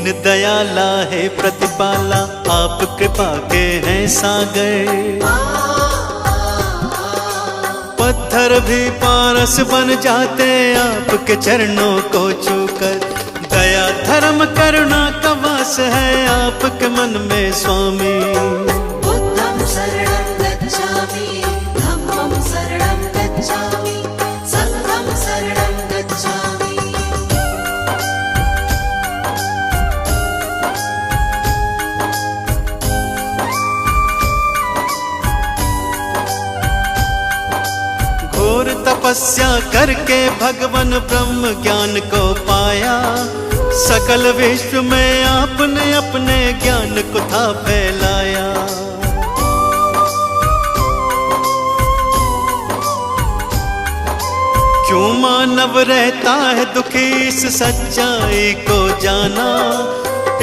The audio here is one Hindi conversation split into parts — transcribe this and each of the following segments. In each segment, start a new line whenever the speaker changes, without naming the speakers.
दीन दयाला है प्रतिपाला, आप कृपा के हैं सागर। पत्थर भी पारस बन जाते आपके चरणों को छूकर। दया धर्म करुणा का वास है आपके मन में स्वामी।
बुद्धं शरणं गच्छामि, धम्मं शरणं गच्छामि, संघं शरणं गच्छामि।
घोर तपस्या करके भगवान ब्रह्म ज्ञान को पाया। सकल विश्व में आपने अपने ज्ञान को था फैलाया। क्यों मानव रहता है दुखी इस सच्चाई को जाना।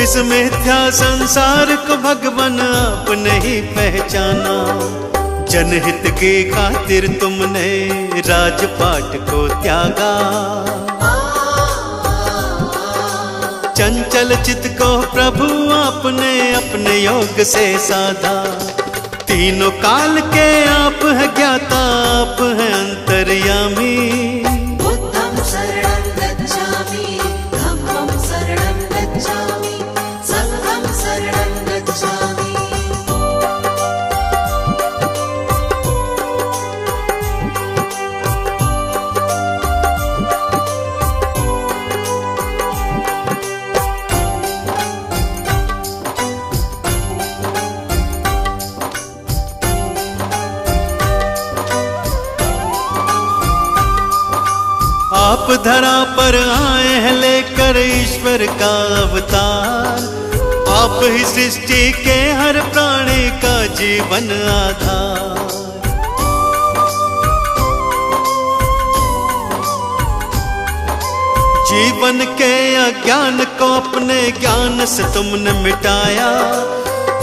इस मिथ्या संसार को भगवान आपने ही पहचाना। जनहित की खातिर तुमने राजपाट को त्यागा। चंचल चित्त को प्रभु आपने अपने योग से साधा। तीनों काल के आप है ज्ञाता, आप है अंतर्यामी।
बुद्धं शरणं गच्छामि, धम्मं शरणं गच्छामि, संघं शरणं गच्छामि।
आप धरा पर आए हैं लेकर ईश्वर का अवतार। आप ही सृष्टि के हर प्राणी का जीवन आधार। जीवन के अज्ञान को अपने ज्ञान से तुमने मिटाया।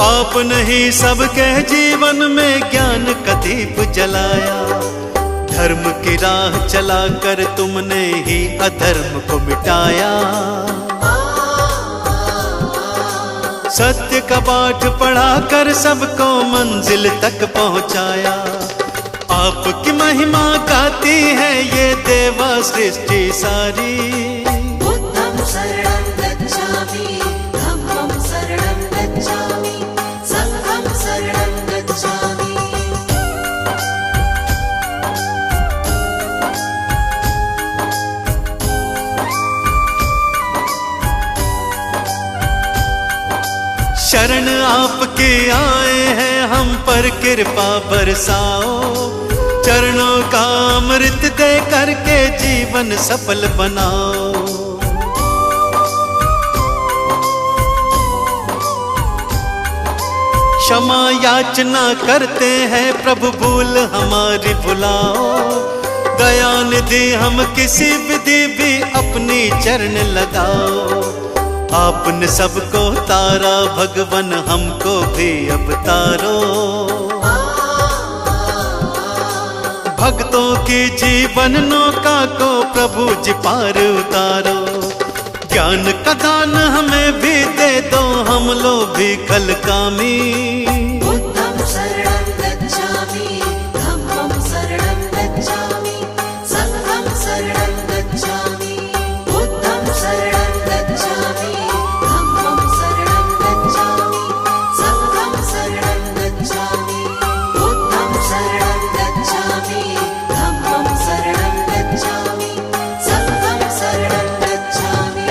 आपने ही सबके जीवन में ज्ञान का दीप जलाया। धर्म की राह चलाकर तुमने ही अधर्म को मिटाया। सत्य का पाठ पढ़ाकर सबको मंजिल तक पहुंचाया। आपकी महिमा गाती है ये देवा सृष्टि सारी।
बुद्धं शरणं गच्छामि, धम्मं शरणं गच्छामि, संघं शरणं गच्छामि।
शरण आपके आए हैं हम पर कृपा बरसाओ। चरणों का अमृत दे करके जीवन सफल बनाओ। क्षमा याचना करते हैं प्रभु भूल हमारी भुलाओ। दया निधि हम किसी विधि भी अपनी चरण लगाओ। आपने सबको तारा भगवान हमको भी अब तारो। भक्तों की जीवन नौका को प्रभु जी पार उतारो। ज्ञान का दान हमें भी दे दो, हम लोग भी कल कामी।
बुद्धं शरणं गच्छामि, धम्मं शरणं गच्छामि, संघं शरणं गच्छामि। बुद्धं शरणं गच्छामि, धम्मं शरणं गच्छामि, संघं शरणं गच्छामि। बुद्धं शरणं गच्छामि, धम्मं शरणं गच्छामि, संघं शरणं गच्छामि।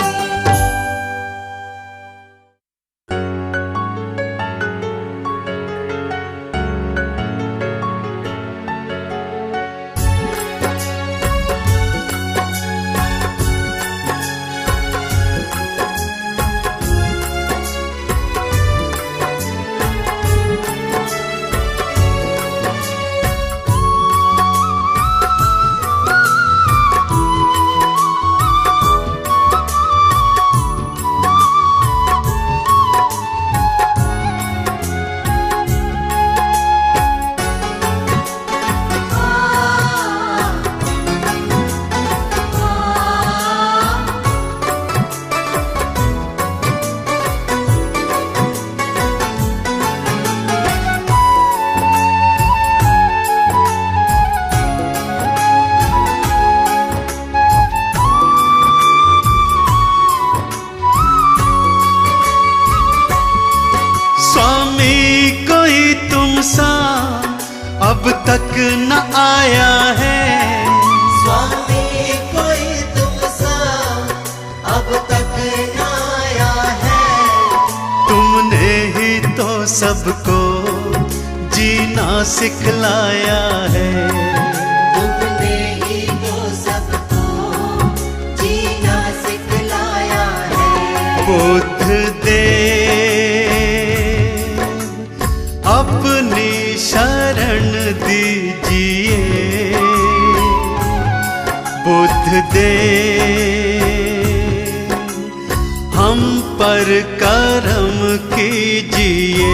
अब तक न आया है
स्वामी कोई तुमसा, अब तक न आया है।
तुमने ही तो सबको जीना सिखलाया है।
तुमने ही तो सबको जीना सिखलाया है।
बुद्ध देव अपनी शरण दीजिए, बुद्ध देव हम पर करम कीजिए।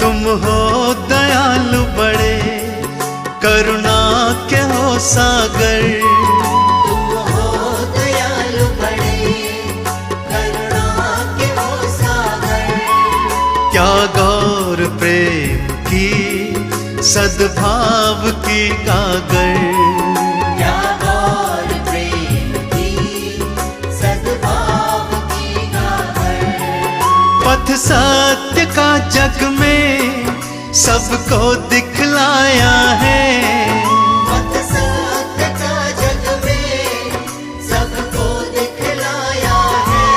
तुम हो दयालु बड़े, करुणा के हो सागर।
तुम हो दयालु बड़े, करुणा के हो सागर।
क्या गौर प्रेम की सद्भाव की गागर।
क्या गौर प्रेम की सद्भाव की गागर।
पथ सत्य का जग में सबको दिखलाया है।
पथ सत्य का जग में सबको दिखलाया है।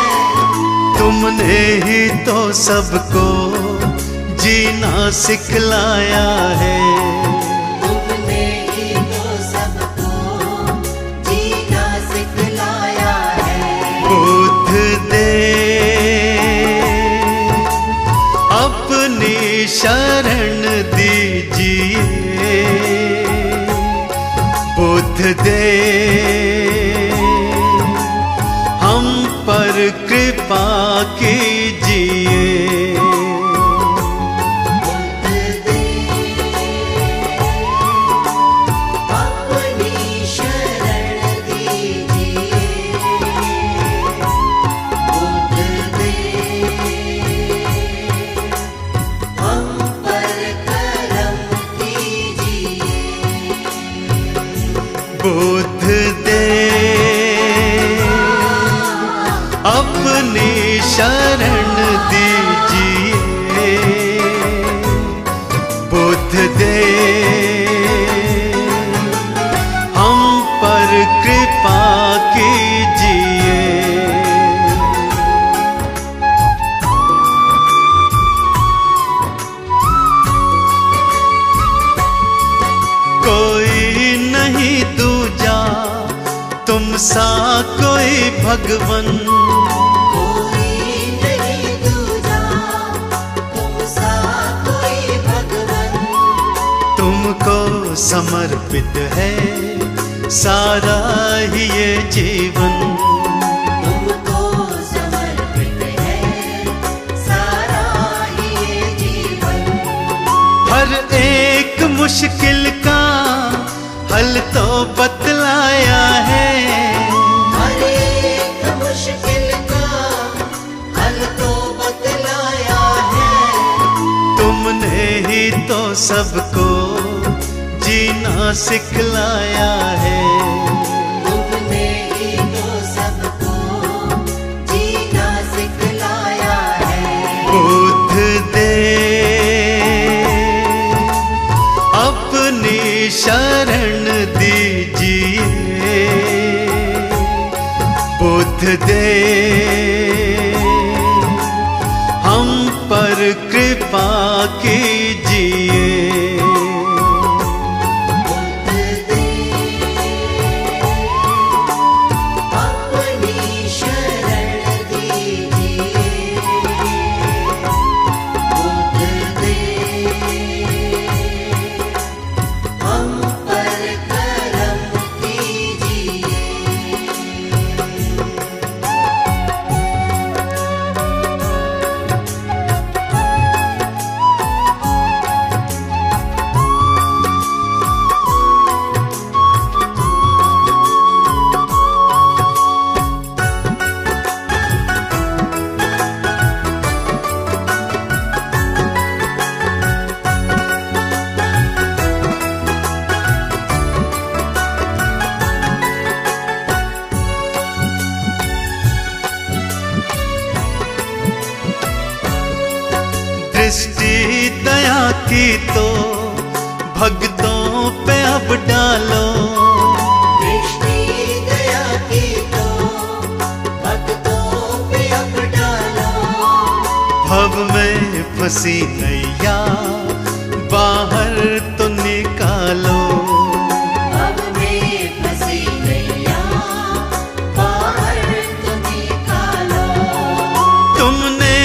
तुमने ही तो सबको जीना सिखलाया है।
तुमने ही तो सबको जीना सिखलाया है।
बुद्ध देव अपनी शरण दीजिए, बुद्ध देव हम पर कृपा कीजिए।
अपनी शरण दीजिए, बुद्ध देव हम पर करम कीजिए।
बुद्ध देव अपनी शरण दीजिए, बुद्ध देव हम पर कृपा कीजिए। कोई नहीं दूजा तुम सा कोई भगवन।
कोई नहीं दूजा तुम सा कोई भगवन।
तुमको समर्पित है सारा ही ये जीवन।
तुमको समर्पित है सारा ये जीवन।
हर एक मुश्किल का हल तो बतलाया है।
हर एक मुश्किल का हल तो बतलाया है।
तुमने ही तो सबको जीना सिखलाया है।
तुमने ही तो सबको जीना सिखलाया है।
बुद्ध देव अपनी शरण दीजिए, बुद्ध देव हम पर कृपा कीजिए।
बुद्ध देव
दया की तो भक्तों पे अब डालो,
दृष्टि दया की तो भक्तों पे अब डालो।
भव में फंसी नैया बाहर तो निकालो,
भव में फंसी नैया बाहर तो निकालो।
तुमने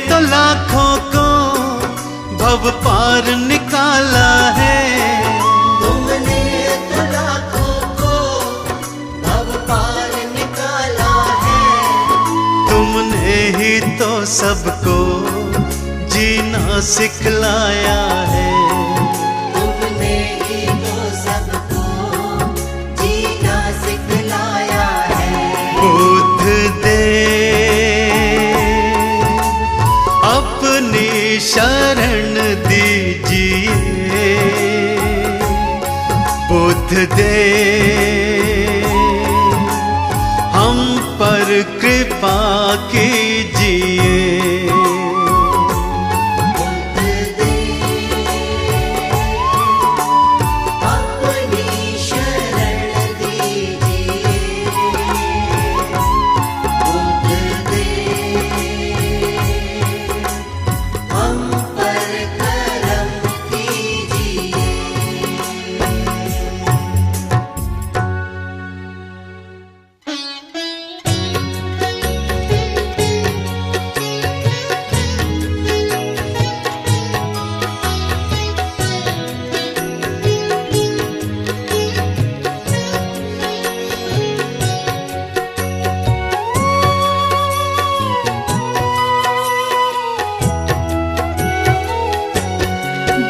तो लाखों को भव पार निकाला है,
तुमने तो लाखों को भव पार निकाला है।
तुमने ही तो सबको जीना सिखलाया है,
तुमने ही तो सबको जीना सिखलाया है।
बुद्ध दे अपनी शरण दीजिए, बुद्ध दे हम पर कृपा कीजिए।
बुद्ध दे अपनी शरण दीजिए, बुद्ध दे हम पर करम कीजिए।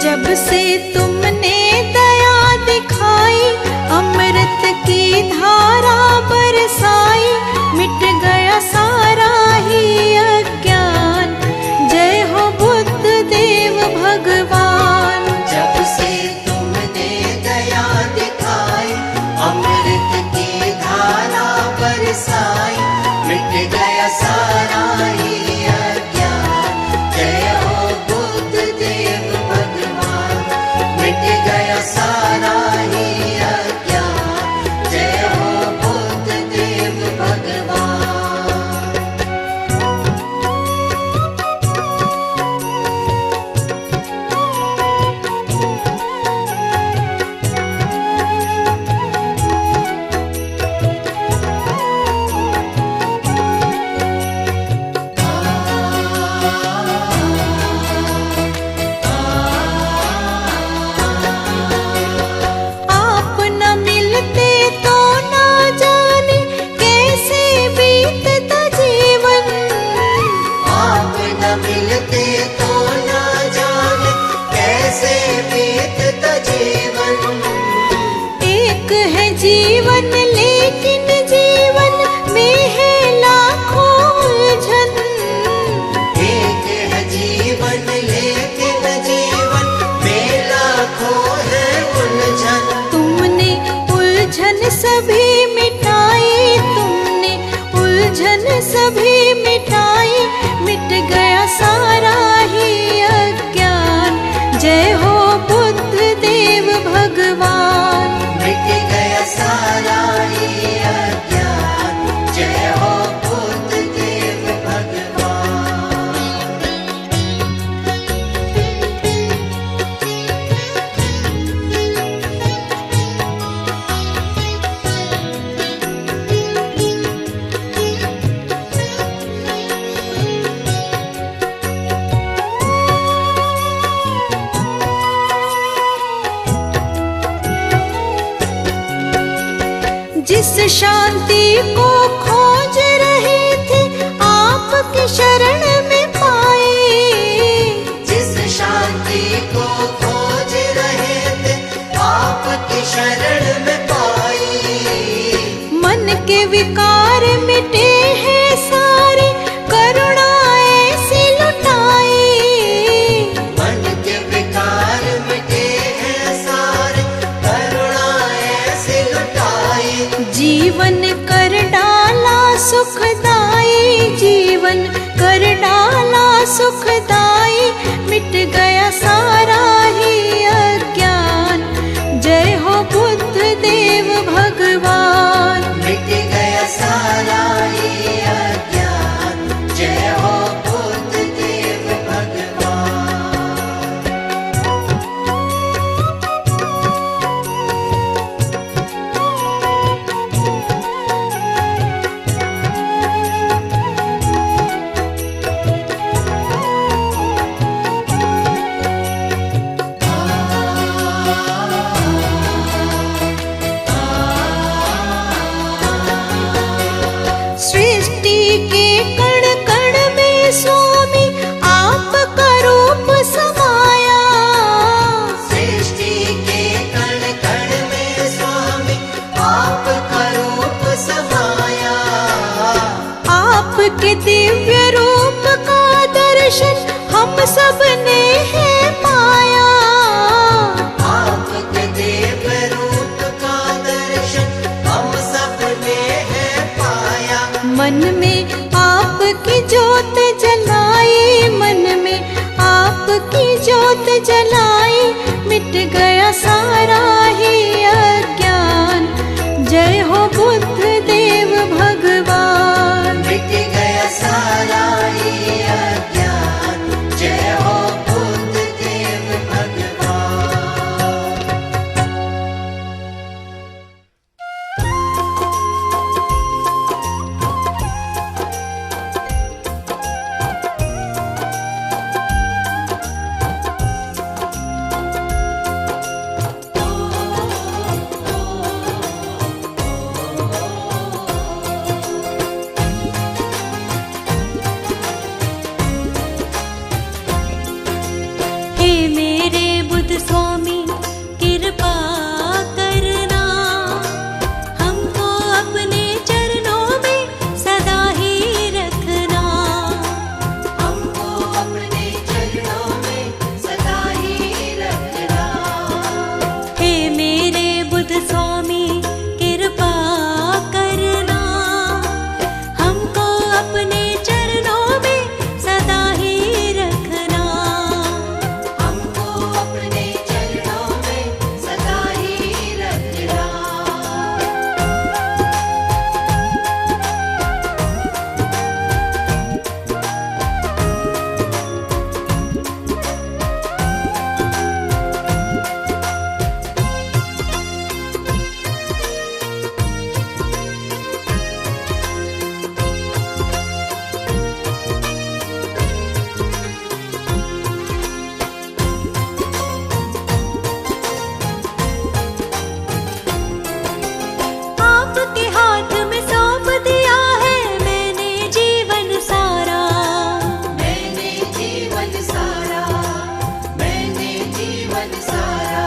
जब से तुमने दया दिखाई, अमृत की धारा बरसाई, मिट गया सारा ही अज्ञान। जय हो बुद्ध देव भगवान।
जब से तुमने दया दिखाई, अमृत की धारा बरसाई, मिट गया सारा ही अज्ञान। जय हो बुद्ध देव भगवान, मिट गया सारा ही अज्ञान। जय हो बुद्ध देव भगवान।
आप न मिलते तो ना जाने कैसे बीतता जीवन।
आप न मिलते तो ना जाने कैसे बीतता जीवन।
एक है जीवन लेकिन जीवन में है लाखों उलझन।
एक है जीवन लेकिन जीवन में लाखों है उलझन।
तुमने उलझन सभी मिटाई, तुमने उलझन सभी मिटाई, मिट गया सारा ही अज्ञान। जय हो बुद्ध देव भगवान।
मिट गया सारा ही अज्ञान। जय हो बुद्ध देव भगवान।
जिस शांति को खोज रहे थे आपकी शरण में पाई।
जिस शांति को खोज रहे थे आपकी शरण में पाई।
मन के विकार मिटे हैं सारे, करुणा ऐसी लुटाई।
मन के विकार मिटे हैं सारे, करुणा ऐसे लुटाई।
जीवन कर डाला सुखदाई, जीवन कर डाला सुखदाई, मिट गया सारा आपके दिव्य रूप का दर्शन हम सब ने है पाया।
आपके दिव्य रूप का दर्शन हम सब ने है पाया।
मन में आपकी ज्योत जलाई, मन में आपकी ज्योत जलाई, मिट गया सारा ही अज्ञान। जय हो बुद्ध देव भगवान।
मिट गया सारा ही अज्ञान। जय हो बुद्ध देव भगवान।
हे मेरे बुद्ध स्वामी कृपा करना, हमको अपने चरणों में सदा ही रखना।
हमको अपने चरणों में सदा ही रखना।
हे मेरे बुद्ध स्वामी कृपा करना, हमको अपने चरणों में सदा ही रखना।
हमको अपने चरणों में सदा ही रखना।
आपके हाथ में सौंप दिया है मैंने जीवन सारा।
मैंने जीवन सारा, मैंने जीवन सारा।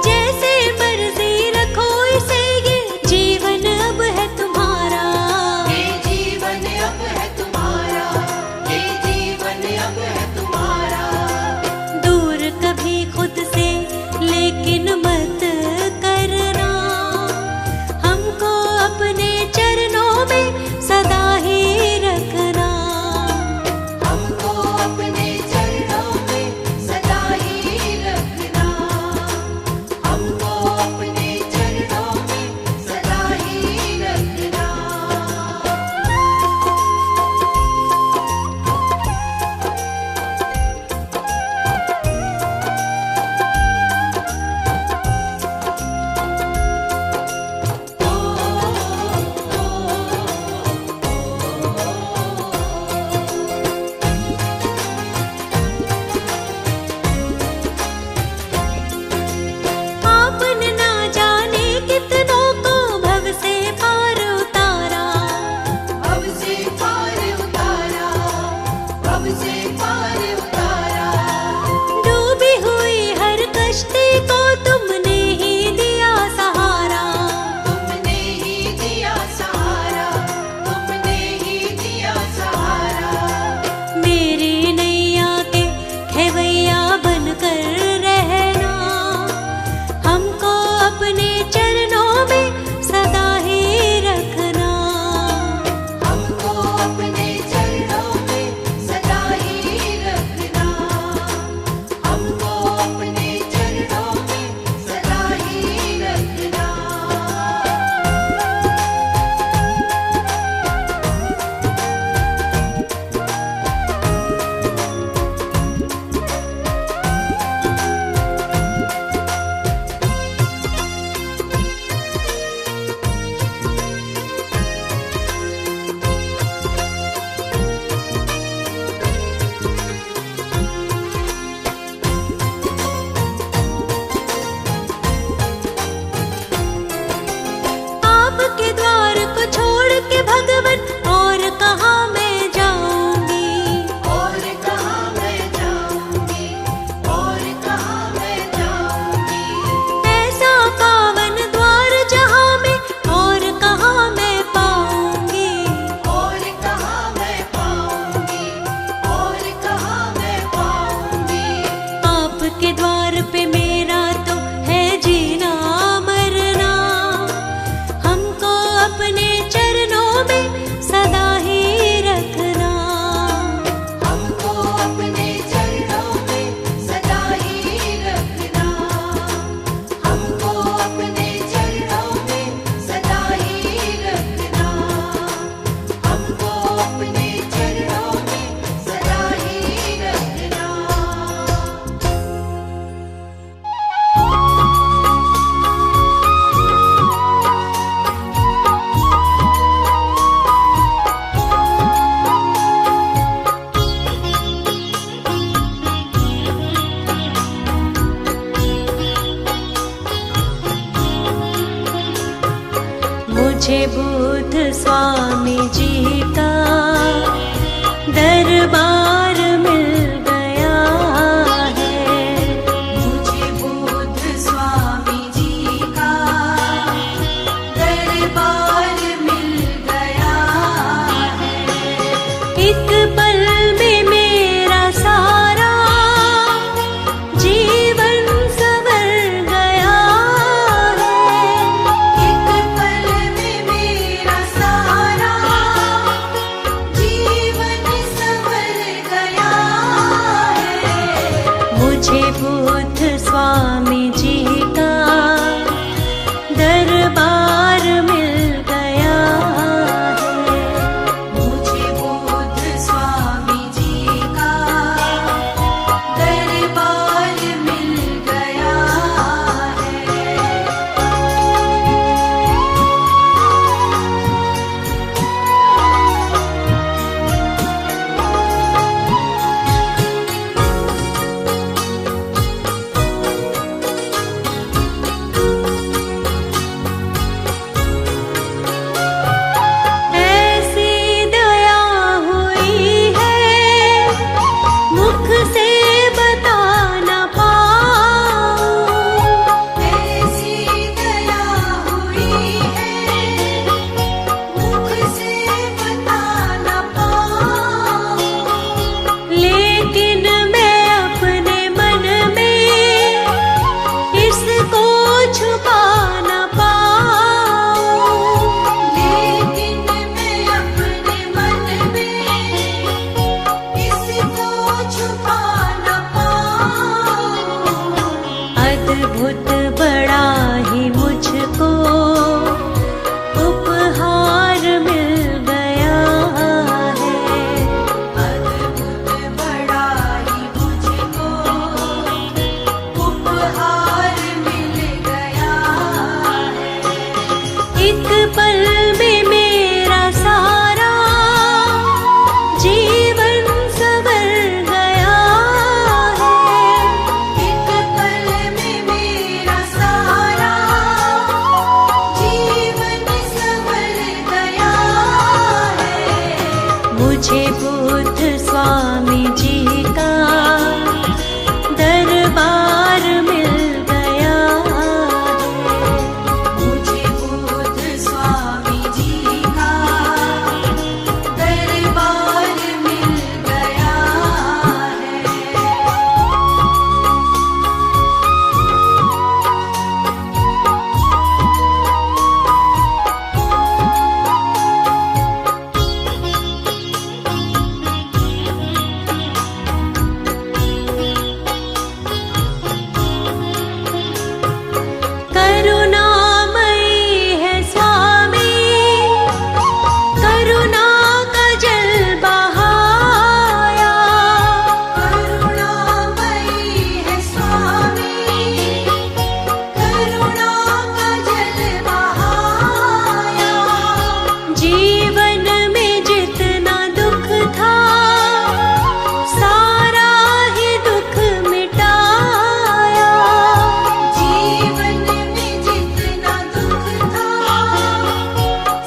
जैसे मर्जी रखो इसे, ये जीवन अब है तुम्हारा।
ये जीवन अब है तुम्हारा। ये जीवन अब है तुम्हारा।
दूर कभी खुद से लेकिन मत करना, हमको अपने मुझे बुद्ध स्वामी जी का दरबार मिल गया है।
मुझे बुद्ध स्वामी जी का दरबार मिल गया है।
एक पल में मेरा सारा जीवन संवर गया है।
एक पल में मेरा सारा जीवन संवर गया है।
मुझे बुद्ध स्वामी जी का दरबार मिल गया है।
मुझे बुद्ध स्वामी जी का दरबार मिल गया है।
ऐसी दया हुई है मुख से बता न पाऊं।
ऐसी दया हुई है मुख से बता न पाऊं।
लेकिन मैं अपने मन में इसको छुपा न पाऊं।
लेकिन मैं अपने मन में इसको छुपा न पाऊं।
अद्भुत बड़ा ही मुझको उपहार मिल गया है।
अद्भुत बड़ा ही मुझको उपहार मिल गया है।
एक पल में मेरा सारा जीवन संवर गया है।
एक पल में मेरा सारा जीवन संवर गया है।
मुझे बुद्ध स्वामी जी का दरबार मिल गया है।
मुझे बुद्ध स्वामी जी का दरबार मिल गया है।
करुणामयी है स्वामी, करुणा का जल बहाया।
करुणामयी है स्वामी, करुणा का जल बहाया।
जीवन में जितना दुख था सारा ही दुख मिटाया।
जीवन में जितना दुख था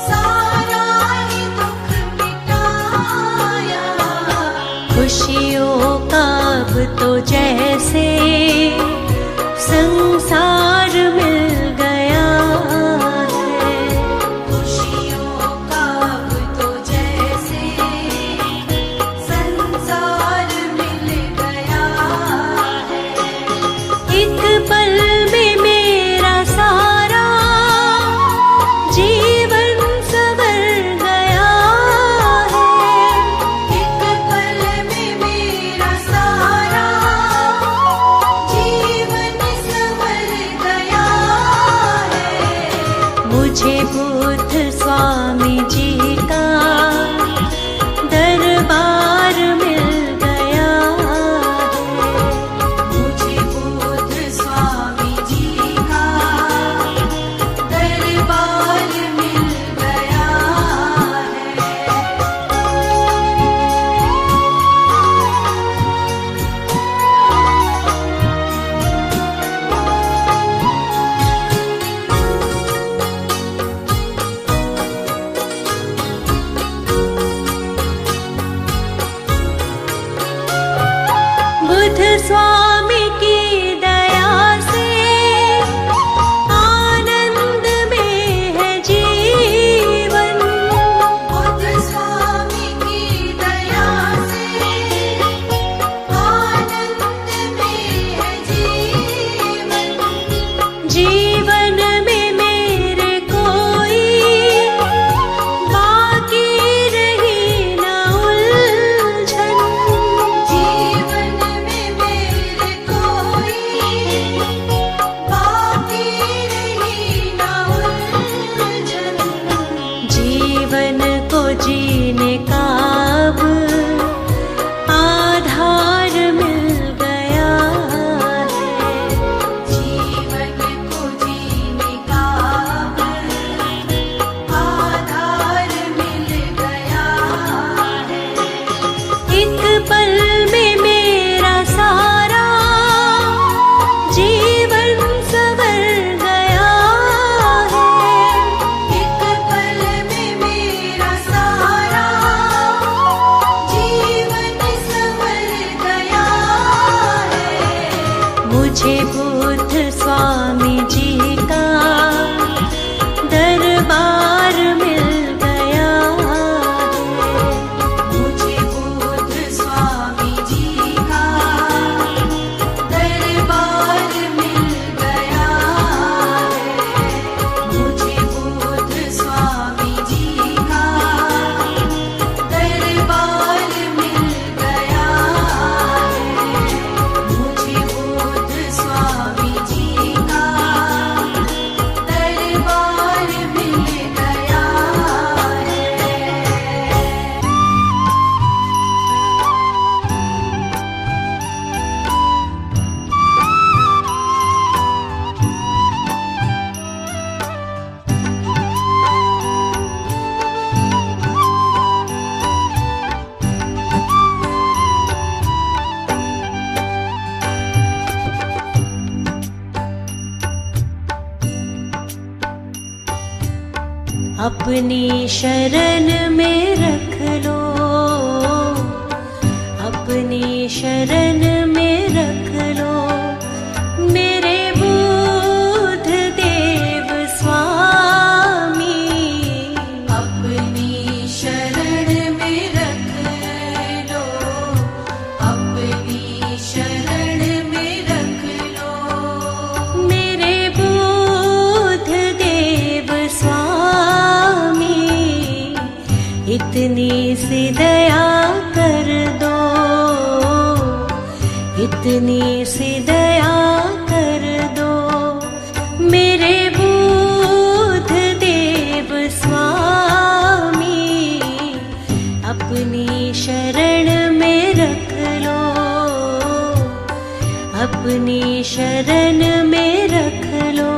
सारा ही दुख मिटाया।
खुशियों का अब तो जैसे संसार मिल गया है।
खुशियों का अब तो जैसे संसार मिल गया है।
एक पल में मेरा सारा जीवन संवर गया है।
एक पल में मेरा सारा जीवन संवर गया है।
मुझे बुद्ध स्वामी जी का दरबार मिल गया है।
मुझे बुद्ध स्वामी जी का दरबार मिल गया है।
अपनी शरण में रख लो, अपनी शरण में रख लो मेरे बुद्ध देव स्वामी।
अपनी शरण में रख लो, अपनी शरण में रख लो
मेरे बुद्ध देव स्वामी। इतनी सी दया कर दो, इतनी सी दया कर दो मेरे बुद्ध देव स्वामी। अपनी शरण में रख लो, अपनी शरण में रख लो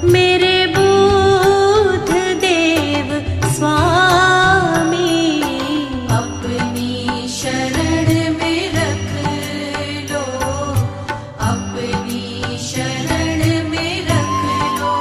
मेरे बुद्ध देव स्वामी।
अपनी शरण में रख लो, अपनी शरण में रख लो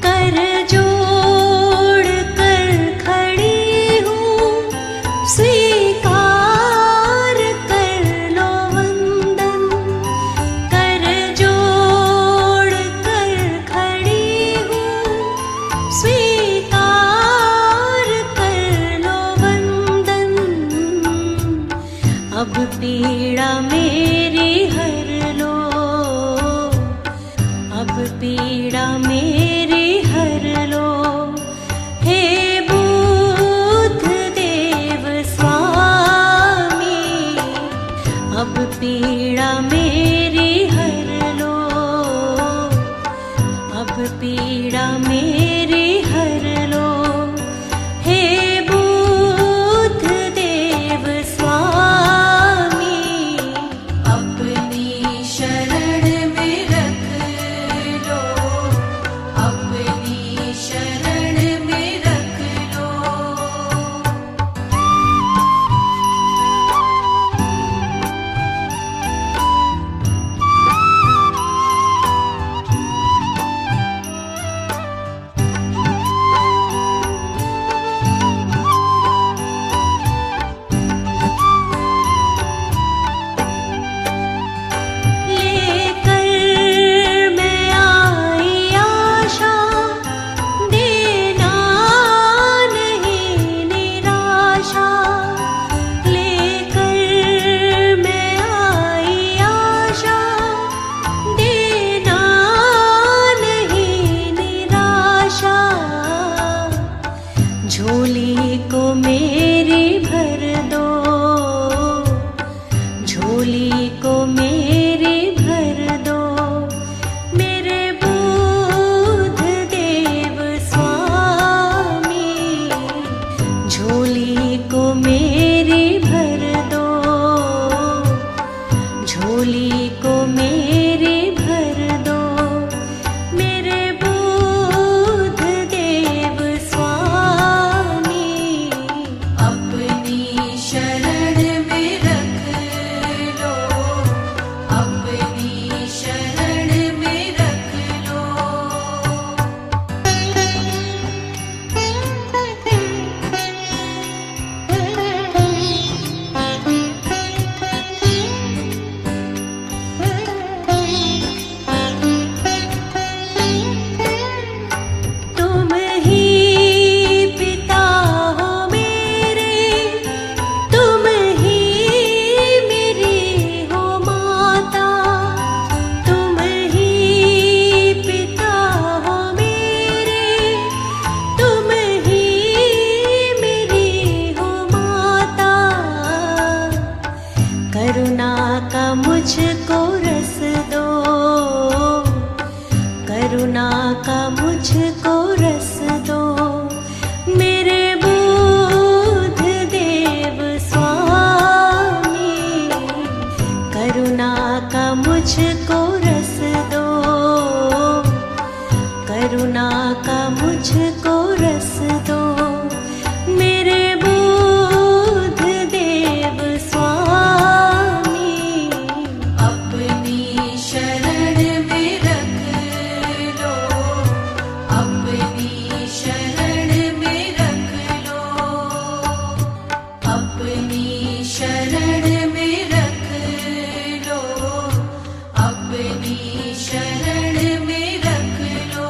कर जोड़ कर खड़ी हूँ, स्वीकार कर लो वंदन। कर जोड़ कर खड़ी हूँ, स्वीकार कर लो वंदन। अब पीड़ा मेरी हर लो, अब पीड़ा मेरी हर लो हे बुद्ध देव स्वामी। अब पीड़ा मेरी हर लो, अब पीड़ा मेरी हर लो हे बुद्ध देव स्वामी।
अपनी शरण में रख लो, अपनी शरण में रख लो
लेकर मैं आई आशा, देना नहीं निराशा। लेकर मैं आई आशा, देना नहीं निराशा। झोली को मेरी भर दो, झोली को मेरी भर दो मेरे बुद्ध देव स्वामी। झोली को मेरी भर दो, झोली को मेरी भर दो मेरे बुद्ध देव स्वामी।
अपनी शरण में रख लो, अपनी शरण में रख लो
तुम ही पिता हो मेरे, तुम ही मेरी हो माता। तुम ही पिता हो मेरे, तुम ही मेरी हो माता। करुणा का मुझको रस दो, करुणा का मुझको रस दो मेरे बुद्ध देव स्वामी। करुणा का मुझको रस दो, करुणा का मुझको रस दो, मेरे बुद्ध देव स्वामी।
अपनी शरण में रख लो, अपनी शरण में रख लो, अपनी शरण में रख लो, अपनी शरण में रख लो।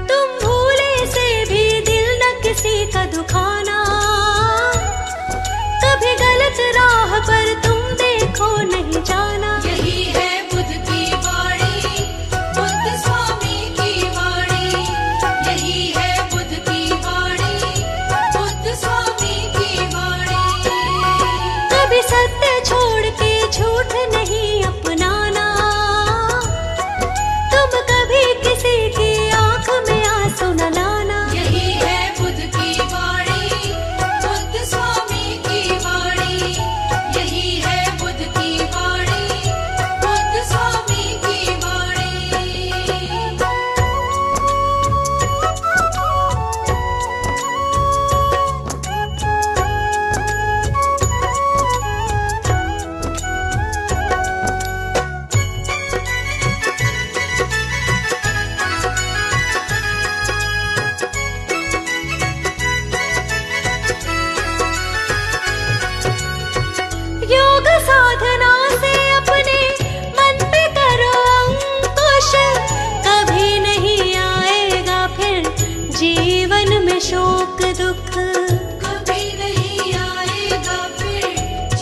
तुम भूले से भी दिल न किसी का दुखाना, कभी गलत राह पर तुम देखो नहीं जाना।
यही है बुद्ध की वाणी, बुद्ध स्वामी की वाणी। यही है बुद्ध की वाणी, बुद्ध स्वामी की वाणी।
कभी सत्य छोड़ के झूठ नहीं अपनाना, तुम कभी किसी की आंख में आंसू न लाना।
यही है बुद्ध की वाणी, बुद्ध स्वामी की वाणी। यही है बुद्ध की वाणी, बुद्ध स्वामी की वाणी।
योग साधना से अपने मन पे करो अंकुश, कभी नहीं आएगा फिर जीवन में शोक दुख।
कभी नहीं आएगा फिर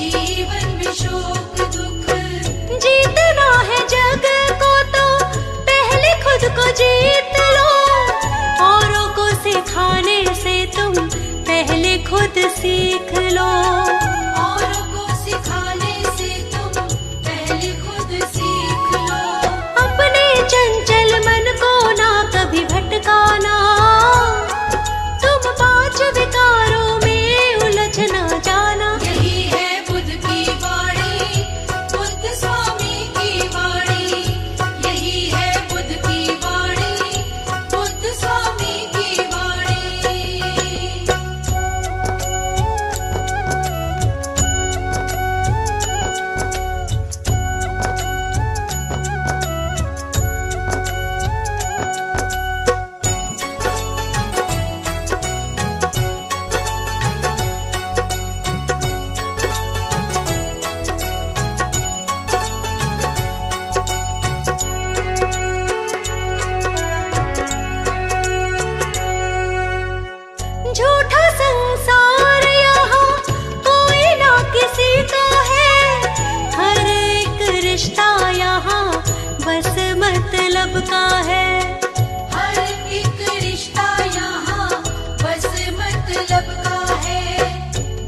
जीवन में शोक दुख।
जीतना है जग को तो पहले खुद को जीत लो, औरों को सिखाने से तुम पहले खुद सीख लो।
औरों को सिखाने से तुम पहले खुद सीख लो।
अपने चंचल मन को ना कभी भटकाना, तुम पांच विकारों में उलझ ना जाना।
यही है बुद्ध की वाणी, बुद्ध स्वामी की वाणी। यही है बुद्ध की वाणी, बुद्ध स्वामी की वाणी।
झूठा संसार यहाँ कोई ना किसी का है, हर एक रिश्ता यहाँ बस मतलब का है।
हर एक रिश्ता यहाँ बस मतलब का है।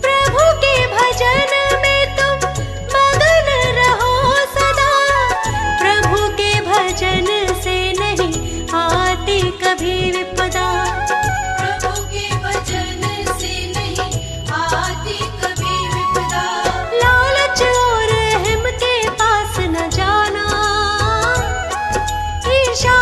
प्रभु के भजन में तुम मगन रहो सदा, प्रभु के भजन से नहीं आती कभी विपदा।
प्रभु के भजन से नहीं आती कभी विपदा।
लालच और हिम के पास न जाना, ईर्ष्या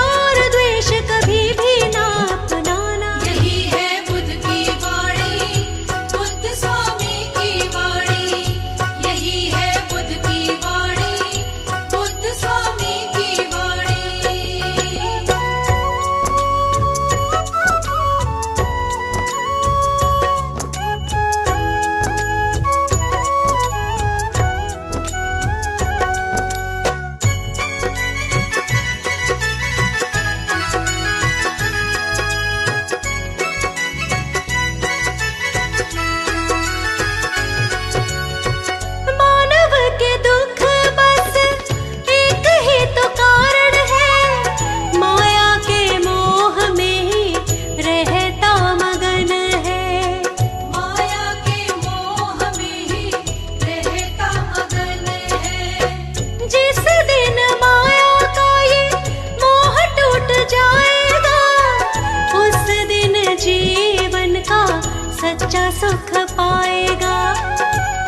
सच्चा सुख पाएगा।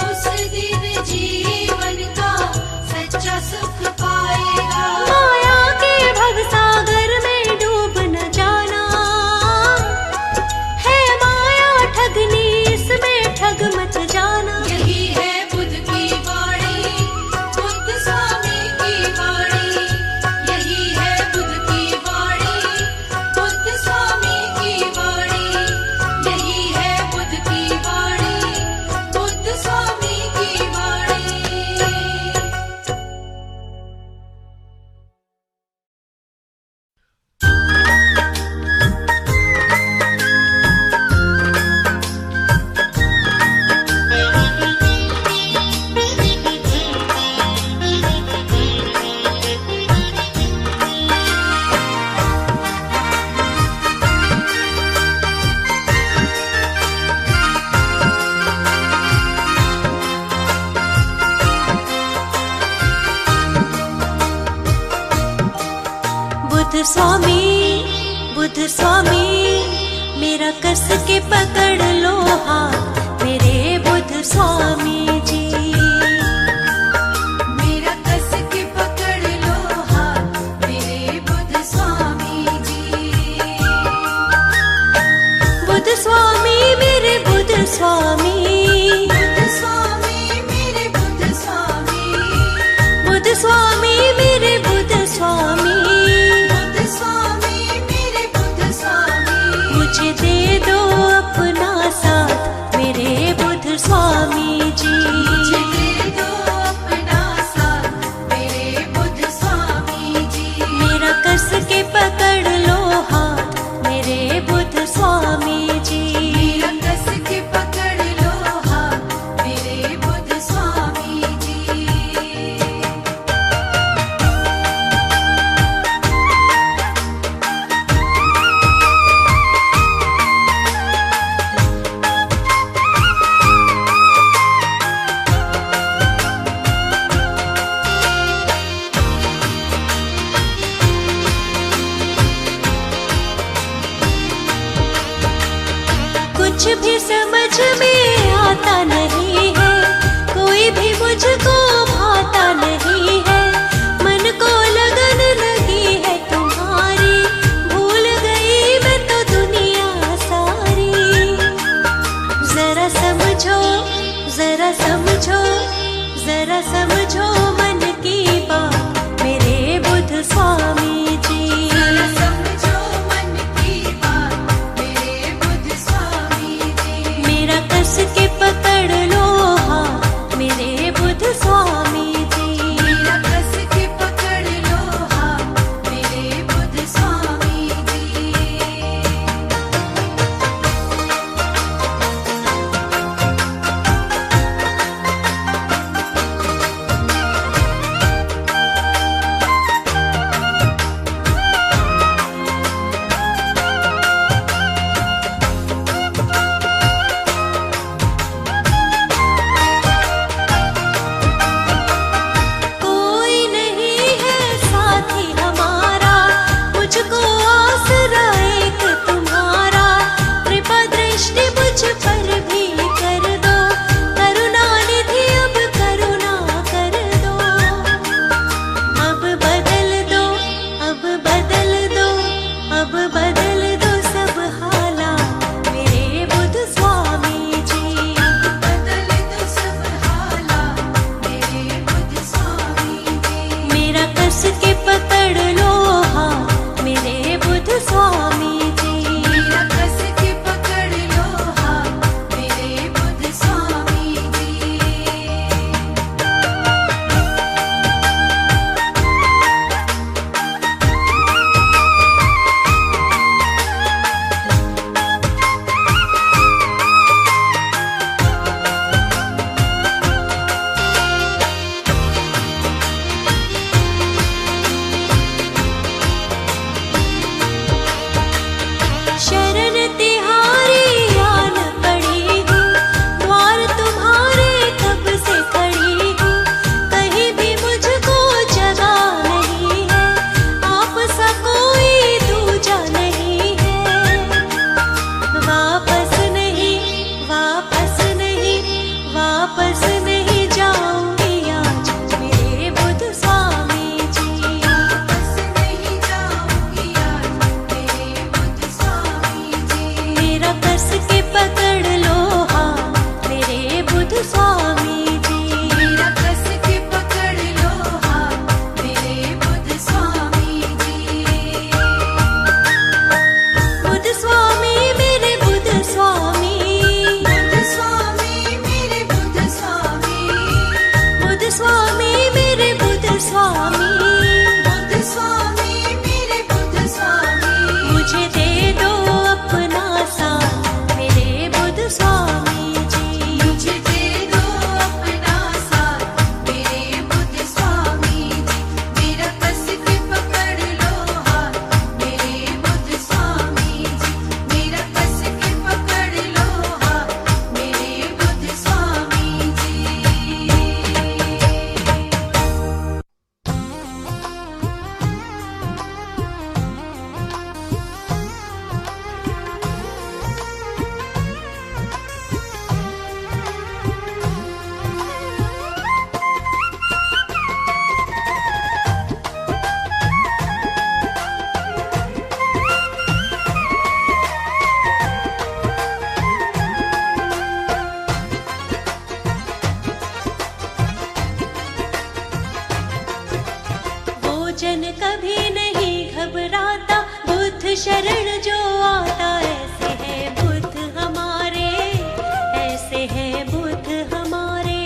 उस दिन जीवन का सच्चा सुख पाएगा।
माया के भवसागर में डूब न जाना, है माया ठगनी इसमें ठग मत जाना।
यही है बुद्ध की वाणी, बुद्ध स्वामी की वाणी। यही है बुद्ध की वाणी, बुद्ध स्वामी की वाणी। यही है बुद्ध की वाणी, बुद्ध स्वामी की वाणी।
बुद्ध स्वामी मेरा कस के पकड़ लो हाथ, मेरे बुद्ध स्वामी जी।
मेरा कस के पकड़ लो हाथ, मेरे बुद्ध स्वामी जी।
बुद्ध स्वामी मेरे बुद्ध स्वामी,
बुद्ध स्वामी मेरे बुद्ध स्वामी।
बुद्ध स्वामी मेरे बुद्ध स्वामी,
बुद्ध स्वामी मेरे बुद्ध स्वामी।
मुझे दे दो अपना साथ, मेरे बुद्ध स्वामी जी।
मुझे दे दो अपना साथ, मेरे बुद्ध स्वामी जी।
मेरा कस के पकड़ लो हाथ, मेरे बुद्ध स्वामी जी।
मेरा कस के पकड़ लो हाथ, मेरे बुद्ध स्वामी जी।
कुछ भी समझ में आता नहीं है, कोई भी मुझको भाता नहीं है। मन को लगन लगी है तुम्हारी, भूल गई मैं तो दुनिया सारी। जरा समझो, जरा समझो, जरा समझो मन की बात, मेरे बुद्ध स्वामी जी।
जरा समझो मन की बात, मेरे बुद्ध स्वामी जी।
मेरा कस कस के पकड़ लो हाथ मेरे बुद्ध स्वामी जी।
मेरा कस के पकड़ लो हाथ मेरे बुद्ध स्वामी जी।
बुद्ध स्वामी मेरे बुद्ध स्वामी,
बुद्ध स्वामी मेरे बुद्ध स्वामी,
बुद्ध स्वामी मेरे बुद्ध स्वामी,
बुद्ध स्वामी मेरे बुद्ध स्वामी।
मुझे दे दो अपना साथ मेरे बुद्ध स्वामी जी।
मुझे दे दो अपना साथ मेरे बुद्ध स्वामी जी। मेरा कस के पकड़ लो हाथ मेरे बुद्ध स्वामी जी। मेरा कस के पकड़ लो हाथ मेरे बुद्ध स्वामी जी।
वो जन कभी नहीं घबराता बुद्ध शरण जो आता। ऐसे है बुद्ध हमारे, ऐसे है बुद्ध हमारे।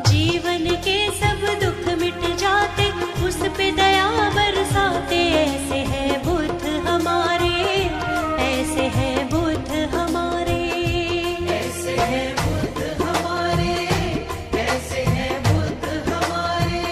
जीवन के सब दुख मिट जाते उस पे दया बरसाते। ऐसे है बुद्ध हमारे, ऐसे है बुद्ध हमारे।
ऐसे है बुद्ध हमारे, ऐसे है बुद्ध हमारे।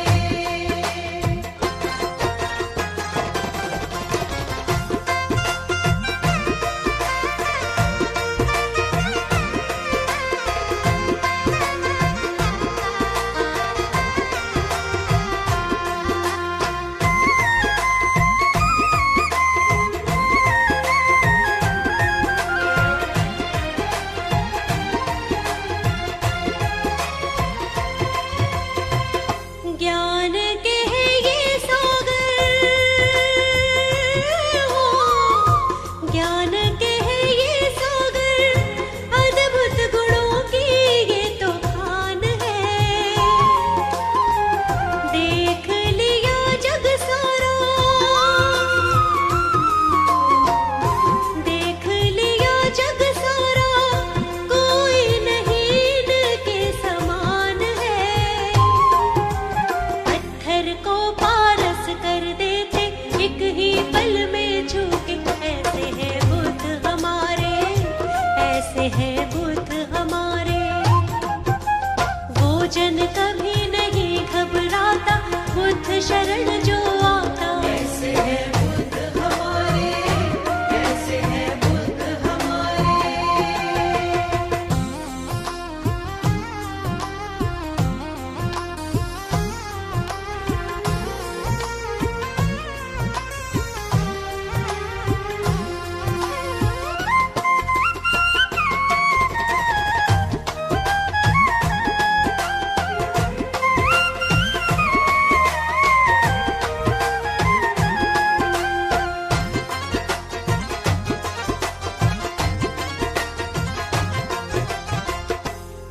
ज्ञान के है ये सागर हो, ज्ञान के है ये सागर। अद्भुत गुणों की ये तो खान है। देख लिया जग सारा, देख लिया जग सारा। कोई नहीं इनके समान है। पत्थर को पारस कर देते एक ही पल में झुके। ऐसे है बुद्ध हमारे, ऐसे है बुद्ध हमारे। वो जन कभी नहीं घबराता बुद्ध शरण जो आता।
ऐसे है बुद्ध हमारे, ऐसे है बुद्ध हमारे।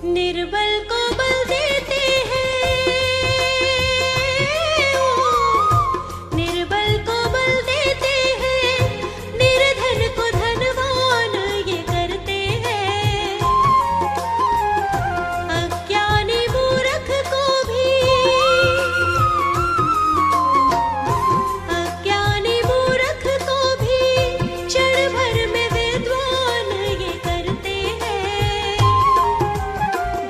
निर्बल को बल देते हैं, ओ निर्बल को बल देते हैं। निर्धन को धनवान ये करते हैं। अज्ञानी मूर्ख को भी, अज्ञानी मूर्ख को भी क्षण भर में विद्वान ये करते हैं।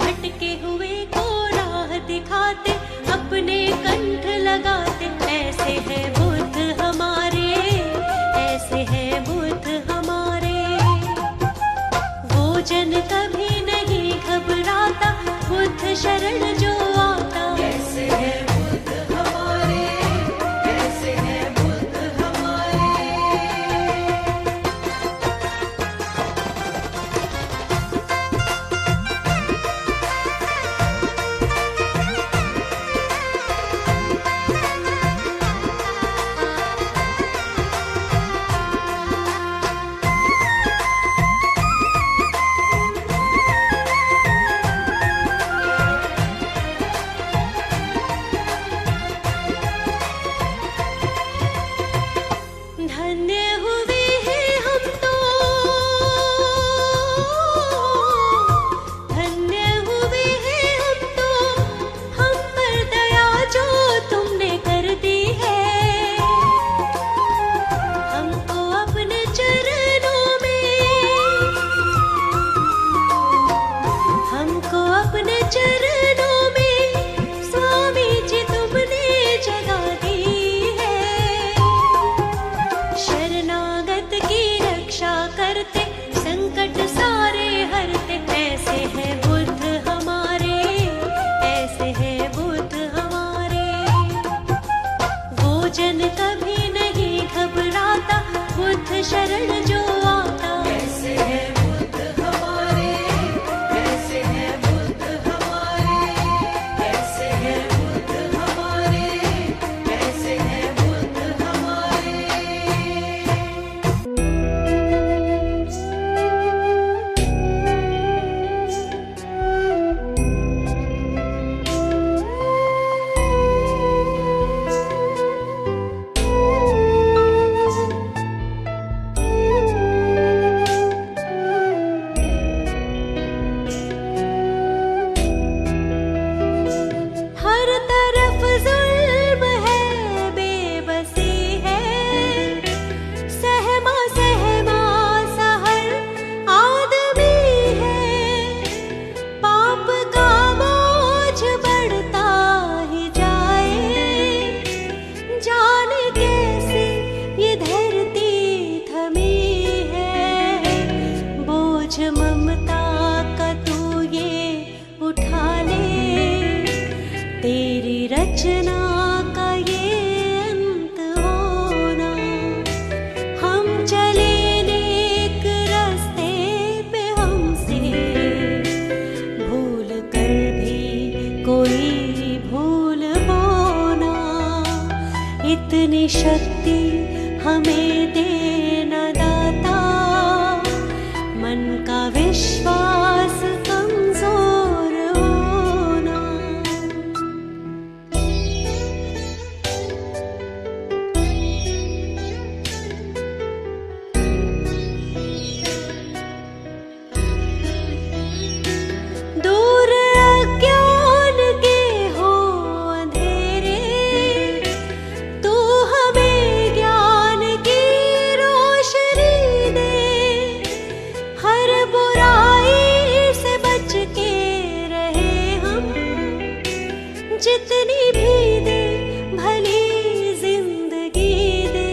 भटके हुए को राह दिखाते अपने कंठ लगाते। ऐसे है बुद्ध हमारे, ऐसे है बुद्ध हमारे। वो जन कभी नहीं घबराता बुद्ध शरण जो आता।
ऐसे है बुद्ध हमारे, ऐसे है बुद्ध हमारे।
शरण जो आता।
कैसे है बुद्ध हमारे, कैसे है बुद्ध हमारे, कैसे है बुद्ध हमारे, कैसे है बुद्ध हमारे।
हर तरफ जुल्म है, बेबसी है, सहमा सहमा सा हर आदमी है। पाप का बोझ बढ़ता ही जाए, जाने कैसे ये धरती थमी है। बोझ ममता का तू ये उठा ले, तेरी रचना का ये अंत होना। हम चले नेक रास्ते पे, हमसे भूल कर भी कोई भूल होना। इतनी शक्ति हमें देना दाता, मन का विश्वास कमजोर होना। दूर अज्ञान के हो अंधेरे, तू हमें ज्ञान की रोशनी दे। हर बुराई से बच के रहे हम, जितनी भी दे भली जिंदगी दे।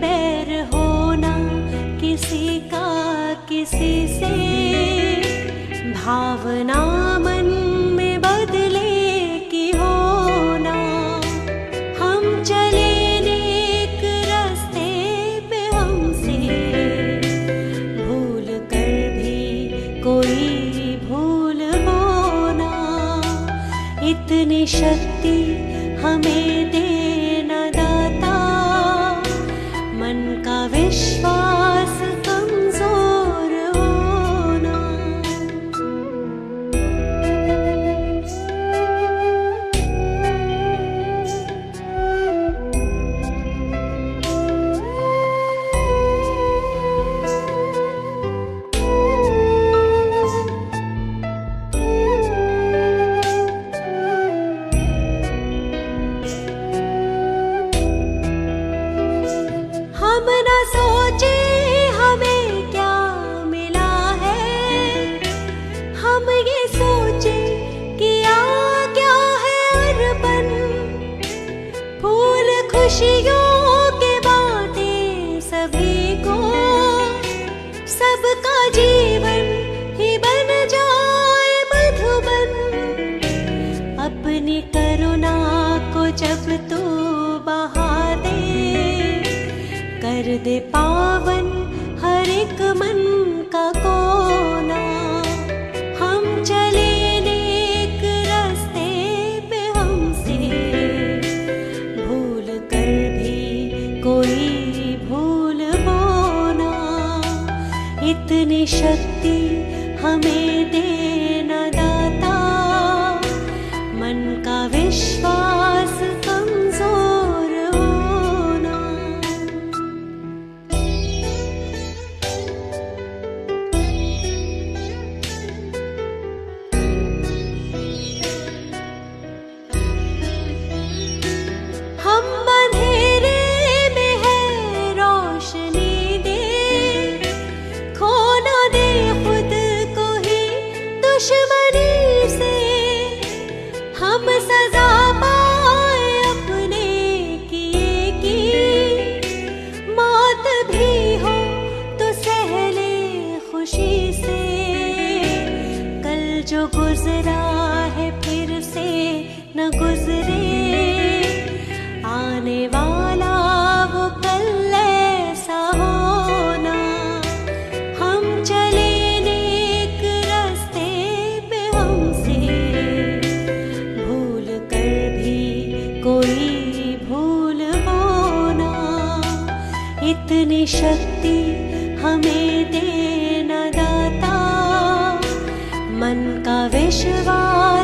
बैर होना किसी का किसी से, भावना मन में बदले की होना। हम चले नेक रास्ते पे, हमसे भूल कर भी कोई भूल होना। इतनी शक्ति हमें देना दाता, मन का विश्वास कमजोर होना। हम न सोचे हमें क्या मिला है, हम ये सोचे किया क्या है अर्पण। फूल खुशियों के बांटे सभी को, सबका जीवन ही बन जाए मधुबन। अपनी करुणा को जब तू बहा दे, कर दे पावन हर एक मन का कोना। हम चले नेक रास्ते पे, हमसे भूल कर भी कोई भूल होना। इतनी शक्ति हमें देना दाता, मन का विश्वास कमजोर होना। हम अंधेरे में है रोशनी दे, खो ना दे खुद को ही दुश्मनी से। हम सजा पाए अपने किए की, मौत भी हो तो सह ले खुशी से। कल जो गुजरा है फिर से न गुजरे, आने वाला वो कल ऐसा इतनी शक्ति हमें देना दाता, मन का विश्वास